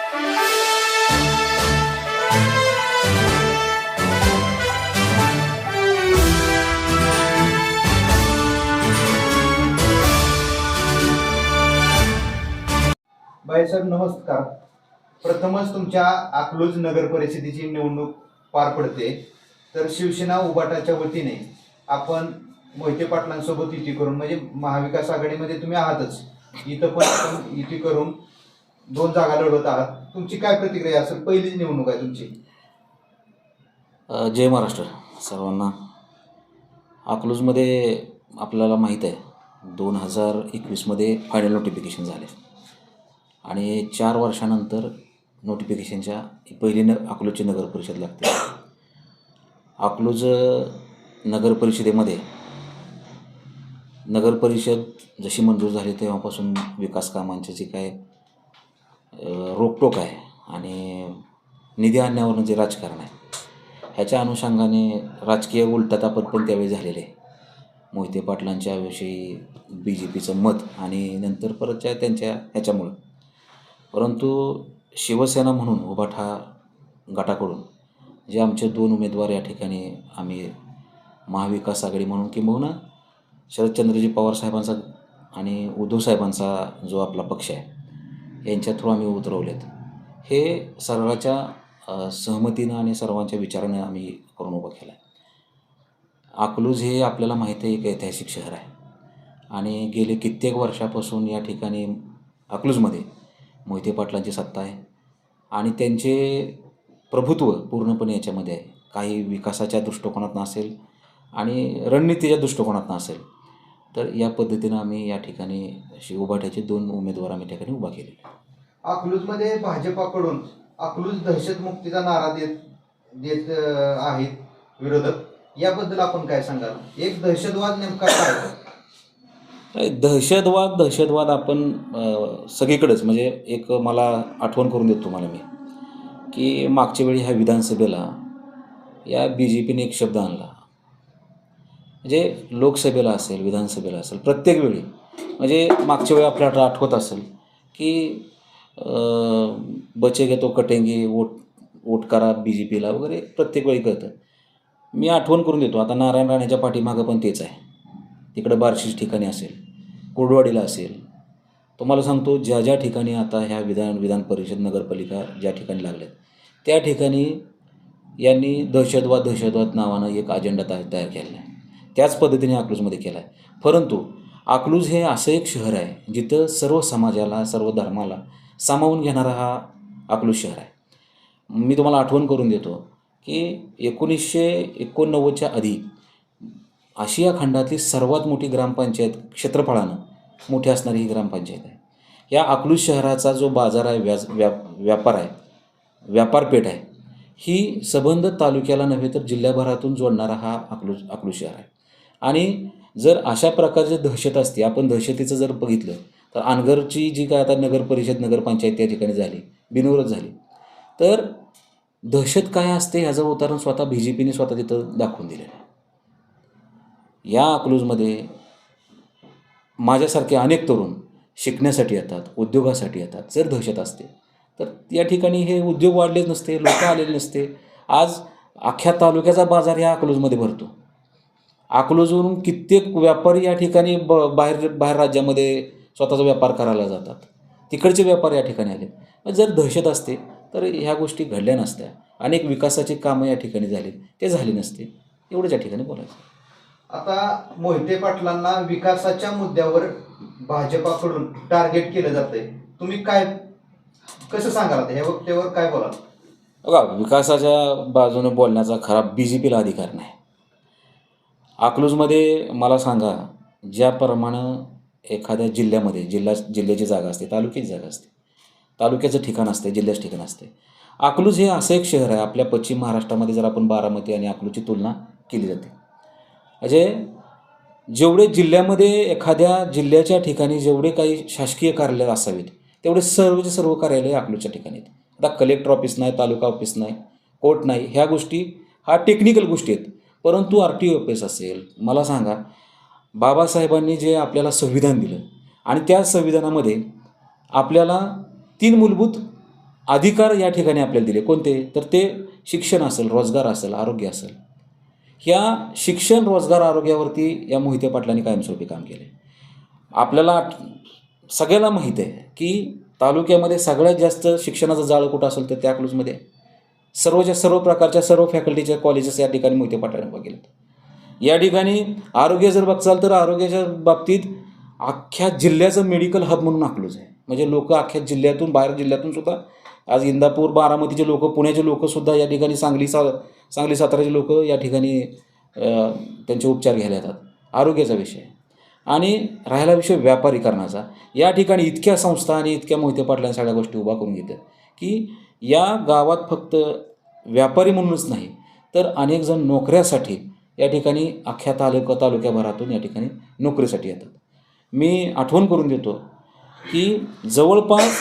बाईसाहेब नमस्कार. प्रथमच तुमच्या अकलूज नगर परिषदेची निवडणूक पार पडते, तर शिवसेना उभाटाच्या वतीने आपण मोहिते पाटलांसोबत युती करून, म्हणजे महाविकास आघाडीमध्ये तुम्ही आहातच, इथं पण आपण युती करून 2 जागा लढवत आहात. तुमची काय प्रतिक्रिया असेल? पहिलीच निवडणूक आहे तुमची. जय महाराष्ट्र सर्वांना. अकलूजमध्ये आपल्याला माहीत आहे 2021मध्ये फायनल नोटिफिकेशन झाले आणि 4 वर्षानंतर नोटिफिकेशनच्या पहिली अकलूजची नगर परिषद लागते. अकलूज नगर परिषदेमध्ये नगर परिषद जशी मंजूर झाली तेव्हापासून विकास कामांचे जे काय रोकटोक आहे आणि निधी आणण्यावरून जे राजकारण आहे ह्याच्या अनुषंगाने राजकीय उलटातापत पण त्यावेळी झालेले आहे. मोहिते पाटलांच्या विषयी BJPचं मत आणि नंतर परतच्या त्यांच्या ह्याच्यामुळं. परंतु शिवसेना म्हणून उभाठा गटाकडून जे आमचे 2 उमेदवार या ठिकाणी आम्ही महाविकास आघाडी म्हणून किंबहुना शरदचंद्रजी पवार साहेबांचा आणि उद्धव साहेबांचा जो आपला पक्ष आहे यांच्या थ्रू आम्ही उतरवलेत. हे सर्वांच्या सहमतीनं आणि सर्वांच्या विचारानं आम्ही करून उभं केलं आहे. अकलूज हे आपल्याला माहीत आहे एक ऐतिहासिक शहर आहे आणि गेले कित्येक वर्षापासून या ठिकाणी अकलूजमध्ये मोहिते पाटलांची सत्ता आहे आणि त्यांचे प्रभुत्व पूर्णपणे याच्यामध्ये आहे. काही विकासाच्या दृष्टिकोनातून असेल आणि रणनीतीच्या दृष्टिकोनातून असेल, तर या पद्धतीनं आम्ही या ठिकाणी उभाट्याचे 2 उमेदवार आम्ही ठिकाणी उभा केले. अकलूजमध्ये भाजपाकडून अकलूज दहशतमुक्तीचा नारा देत आहेत विरोधक, याबद्दल आपण काय सांगाल? एक दहशतवाद नेमका काय? दहशतवाद आपण सगळीकडेच, म्हणजे एक मला आठवण करून देतो तुम्हाला मी की मागच्या वेळी ह्या विधानसभेला या BJPने एक शब्द आणला, म्हणजे लोकसभेला असेल विधानसभेला असेल प्रत्येक वेळी, म्हणजे मागच्या वेळी आपल्याला आठवत असेल की बचेगे तो कटेंगे, वोट करा BJPला वगैरे प्रत्येक वेळी कळतं. मी आठवण करून देतो. आता नारायण राणेच्या पाठीमागं पण तेच आहे. तिकडं बार्शी ठिकाणी असेल, कुर्डवाडीला असेल, तुम्हाला सांगतो ज्या ज्या ठिकाणी आता ह्या विधान परिषद नगरपालिका ज्या ठिकाणी लागल्यात त्या ठिकाणी यांनी दहशतवाद नावानं एक अजेंडा तयार केलेला आहे. त्याच पद्धतीने अकलूजमध्ये केला आहे. परंतु अकलूज हे असं एक शहर आहे जिथं सर्व समाजाला सर्व धर्माला सामावून घेणारा हा अकलूज शहर आहे. मी तुम्हाला आठवण करून देतो की 1989च्या आधी आशिया खंडातली सर्वात मोठी ग्रामपंचायत क्षेत्रफळानं मोठी असणारी ही ग्रामपंचायत आहे. या अकलूज शहराचा जो बाजार आहे, व्यापार आहे, व्यापारपेठ आहे, ही सबंध तालुक्याला नव्हे तर जिल्ह्याभरातून जोडणारा हा अकलूज शहर आहे. आणि जर अशा प्रकारची दहशत असते, आपण दहशतीचं जर बघितलं तर अनगरची जी काय आता नगर परिषद नगरपंचायत त्या ठिकाणी झाली, बिनविरोध झाली, तर दहशत काय असते ह्याचं उदाहरण स्वतः BJPने स्वतः तिथं दाखवून दिलेलं आहे. या अकलूजमध्ये माझ्यासारखे अनेक तरुण शिकण्यासाठी येतात, उद्योगासाठी येतात. जर दहशत असते तर या ठिकाणी हे उद्योग वाढलेच नसते, लोक आलेले नसते. आज अख्ख्या तालुक्याचा बाजार ह्या अकलूजमध्ये भरतो. अकलूजवरून कित्येक व्यापारी या ठिकाणी बाहेर राज्यामध्ये स्वतःचा व्यापार करायला जातात. तिकडचे व्यापारी या ठिकाणी आले. जर दहशत असते तर ह्या गोष्टी घडल्या नसत्या. अनेक विकासाची कामं या ठिकाणी झाली, ते झाले नसते. एवढंच या ठिकाणी बोलायचं. आता मोहिते पाटलांना विकासाच्या मुद्द्यावर भाजपाकडून टार्गेट केलं जातंय, तुम्ही काय कसं सांगाल? ह्या वक्तेवर काय बोलाल? बघा, विकासाच्या बाजूने बोलण्याचा खरा BJPला अधिकार नाही. अकलूजमध्ये मला सांगा, ज्याप्रमाणे एखाद्या जिल्ह्यामध्ये जिल्ह्याची जागा असते, तालुक्याची जागा असते, तालुक्याचं ठिकाण असते, जिल्ह्याचं ठिकाण असते. अकलूज हे असं एक शहर आहे आपल्या पश्चिम महाराष्ट्रामध्ये. जर आपण बारामती आणि अकलूजची तुलना केली जाते, म्हणजे जेवढे जिल्ह्यामध्ये एखाद्या जिल्ह्याच्या ठिकाणी जेवढे काही शासकीय कार्यालय असावीत तेवढे सर्व कार्यालय अकलूजच्या ठिकाणी आहेत. आता कलेक्टर ऑफिस नाही, तालुका ऑफिस नाही, कोर्ट नाही, ह्या गोष्टी हा टेक्निकल गोष्टी आहेत. परंतु RTO ऑफिस असेल, मला सांगा, बाबासाहेबांनी जे आपल्याला संविधान दिलं आणि त्या संविधानामध्ये आपल्याला 3 मूलभूत अधिकार या ठिकाणी आपल्याला दिले. कोणते? तर ते शिक्षण असेल, रोजगार असेल, आरोग्य असेल. ह्या शिक्षण, रोजगार, आरोग्यावरती या मोहिते पाटलांनी कायमस्वरूपी काम केले. आपल्याला सगळ्याला माहीत आहे की तालुक्यामध्ये सगळ्यात जास्त शिक्षणाचं जाळं कुठं असेल तर त्या अकलूजमध्ये. सर्व प्रकारच्या सर्व फॅकल्टीच्या कॉलेजेस या ठिकाणी मोहिते पाटलांनी उभा केलेत. या ठिकाणी आरोग्य जर बघचाल तर आरोग्याच्या बाबतीत अख्ख्या जिल्ह्याचं मेडिकल हब म्हणून अकलूज आहे. म्हणजे लोक अख्ख्या जिल्ह्यातून, बाहेर जिल्ह्यातून सुद्धा, आज इंदापूर, बारामतीचे लोक, पुण्याचे लोकसुद्धा या ठिकाणी, सांगली साताराचे लोक या ठिकाणी त्यांचे उपचार घ्यायला येतात. आरोग्याचा विषय. आणि राहिला विषय व्यापारीकरणाचा. या ठिकाणी इतक्या संस्था आणि इतक्या मोहिते पाटलांनी सगळ्या गोष्टी उभा करून घेतात की या गावात फक्त व्यापारी म्हणूनच नाही तर अनेक जण नोकऱ्यासाठी या ठिकाणी अख्ख्या तालुक्याभरातून या ठिकाणी नोकरीसाठी येतात. मी आठवण करून देतो की जवळपास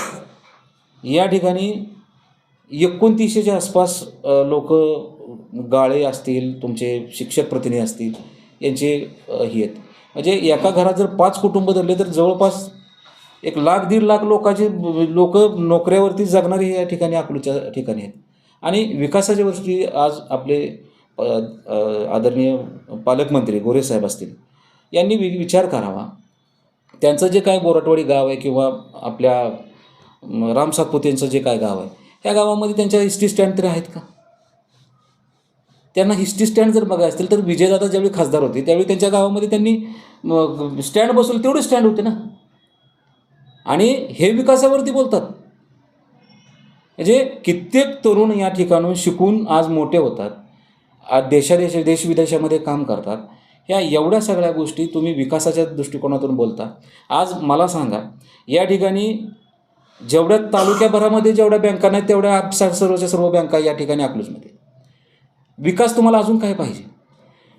या ठिकाणी 2900च्या आसपास लोक, गाळे असतील, तुमचे शिक्षक प्रतिनिधी असतील, यांचे हे आहेत. म्हणजे एका घरात जर 5 कुटुंब धरले तर जवळपास 1 लाख 1.5 लाख लोक नोकऱ्यावरती जगणारे या ठिकाणी अकलूजच्या ठिकाणी आहेत. आणि विकासाच्या गोष्टी आज आपले आदरणीय पालकमंत्री गोरेसाहेब असतील, यांनी विचार करावा. त्यांचं जे काय बोराटवाडी गाव आहे किंवा आपल्या राम सातपुतेंचं जे काय गाव आहे, ह्या गावामध्ये त्यांच्या हिस्ट्री स्टँड तरी आहेत का? त्यांना हिस्ट्री स्टँड जर बघायचे असतील तर विजयदादा ज्यावेळी खासदार होते त्यावेळी त्यांच्या गावामध्ये त्यांनी स्टँड बसवले, तेवढे स्टँड होते ना. आणि हे विकासावरती बोलतात. म्हणजे कित्येक तरुण या ठिकाणून शिकून आज मोठे होतात, आज देशविदेशामध्ये काम करतात. ह्या एवढ्या सगळ्या गोष्टी तुम्ही विकासाच्या दृष्टिकोनातून बोलता. आज मला सांगा, या ठिकाणी जेवढ्या तालुक्याभरामध्ये जेवढ्या बँका नाहीत तेवढ्या सर्वच्या सर्व बँका या ठिकाणी अकलूजमध्ये. विकास तुम्हाला अजून काय पाहिजे?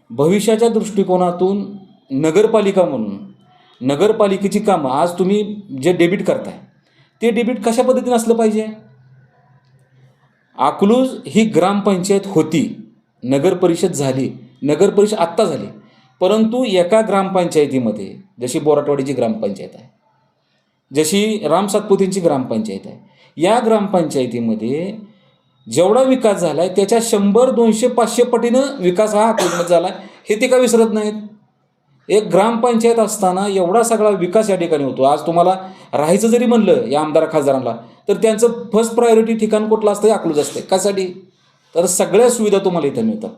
भविष्याच्या दृष्टिकोनातून नगरपालिका म्हणून नगरपालिकेची कामं आज तुम्ही जे डेबिट करताय ते डेबिट कशा पद्धतीने असलं पाहिजे? अकलूज ही ग्रामपंचायत होती, नगरपरिषद झाली, नगरपरिषद आत्ता झाली, परंतु एका ग्रामपंचायतीमध्ये जशी बोराटवाडीची ग्रामपंचायत आहे, जशी राम सातपुतेंची ग्रामपंचायत आहे, या ग्रामपंचायतीमध्ये जेवढा विकास झाला आहे त्याच्या 100, 200, 500 पटीनं विकास हा अकलूजमध्ये झाला आहे. हे ते का विसरत नाहीत? एक ग्रामपंचायत असताना एवढा सगळा विकास या ठिकाणी होतो. आज तुम्हाला राहायचं जरी म्हणलं या आमदार खासदारांना तर त्यांचं फर्स्ट प्रायोरिटी ठिकाण कुठलं असतं? अकलूज असते. कशासाठी? तर सगळ्या सुविधा तुम्हाला इथं मिळतात.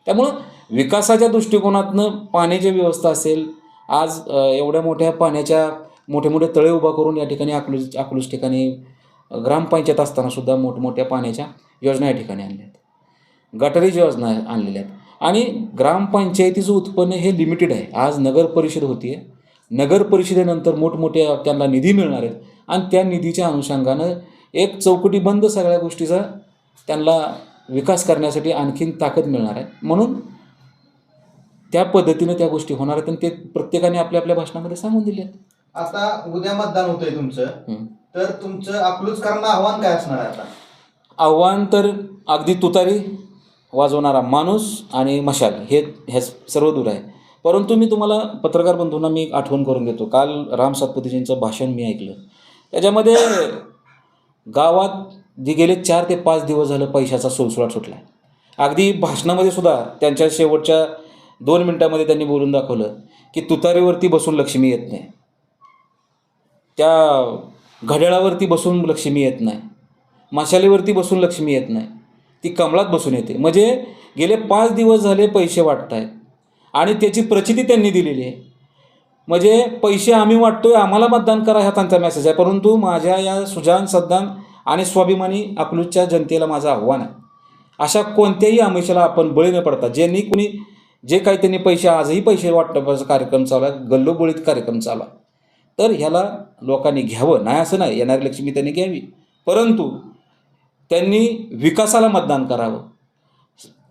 त्यामुळं विकासाच्या दृष्टिकोनातनं पाण्याची व्यवस्था असेल, आज एवढ्या मोठ्या पाण्याच्या मोठे तळे उभा करून या ठिकाणी अकलूज ठिकाणी ग्रामपंचायत असताना सुद्धा मोठमोठ्या पाण्याच्या योजना या ठिकाणी आणल्या आहेत, गटारीच्या योजना आणलेल्या आहेत. आणि ग्रामपंचायतीचं उत्पन्न हे लिमिटेड आहे. आज नगरपरिषद होती आहे, नगरपरिषदेनंतर मोठमोठ्या त्यांना निधी मिळणार आहेत आणि त्या निधीच्या अनुषंगानं एक चौकटीबंद सगळ्या गोष्टीचा त्यांना विकास करण्यासाठी आणखीन ताकद मिळणार आहे. म्हणून त्या पद्धतीनं त्या गोष्टी होणार आहेत आणि ते प्रत्येकाने आपल्या आपल्या भाषणामध्ये सांगून दिले आहेत. आता उद्या मतदान होतंय तुमचं, तर तुमचं अकलूजकरांना आव्हान काय असणार आहे? आता आव्हान तर अगदी तुतारी वाजवणारा माणूस आणि मशाल हे सर्व दूर आहे. परंतु मी तुम्हाला पत्रकार बंधूंना मी आठवण करून देतो. काल राम सातपुतेजींचं भाषण मी ऐकलं. त्याच्यामध्ये गावात जे गेले 4 ते 5 दिवस झालं पैशाचा सुळसुळाट सुटला आहे. अगदी भाषणामध्ये सुद्धा त्यांच्या शेवटच्या 2 मिनिटामध्ये त्यांनी बोलून दाखवलं की तुतारीवरती बसून लक्ष्मी येत नाही, त्या घड्याळावरती बसून लक्ष्मी येत नाही, मशालीवरती बसून लक्ष्मी येत नाही, ती कमळात बसून येते. म्हणजे गेले 5 दिवस झाले पैसे वाटत आहेत आणि त्याची प्रचिती त्यांनी दिलेली आहे. म्हणजे पैसे आम्ही वाटतोय, आम्हाला मतदान करा, हा त्यांचा मेसेज आहे. परंतु माझ्या या सुजाण, सद्दाम आणि स्वाभिमानी अकलूजच्या जनतेला माझं आव्हान आहे, अशा कोणत्याही आमिषाला आपण बळी न पडता, जे काही त्यांनी पैसे, आजही पैसे वाटपाचा कार्यक्रम चालू आहे, गल्लोबळीत कार्यक्रम चालू आहे, तर ह्याला लोकांनी घ्यावं. नाही असं नाही, येणारी लक्ष्मी त्यांनी घ्यावी, परंतु त्यांनी विकासाला मतदान करावं.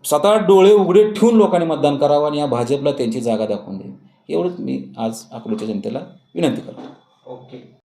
स्वतः डोळे उघडे ठेवून लोकांनी मतदान करावं आणि या भाजपला त्यांची जागा दाखवून द्यावी. एवढंच मी आज अकलूजच्या जनतेला विनंती करतो. ओके.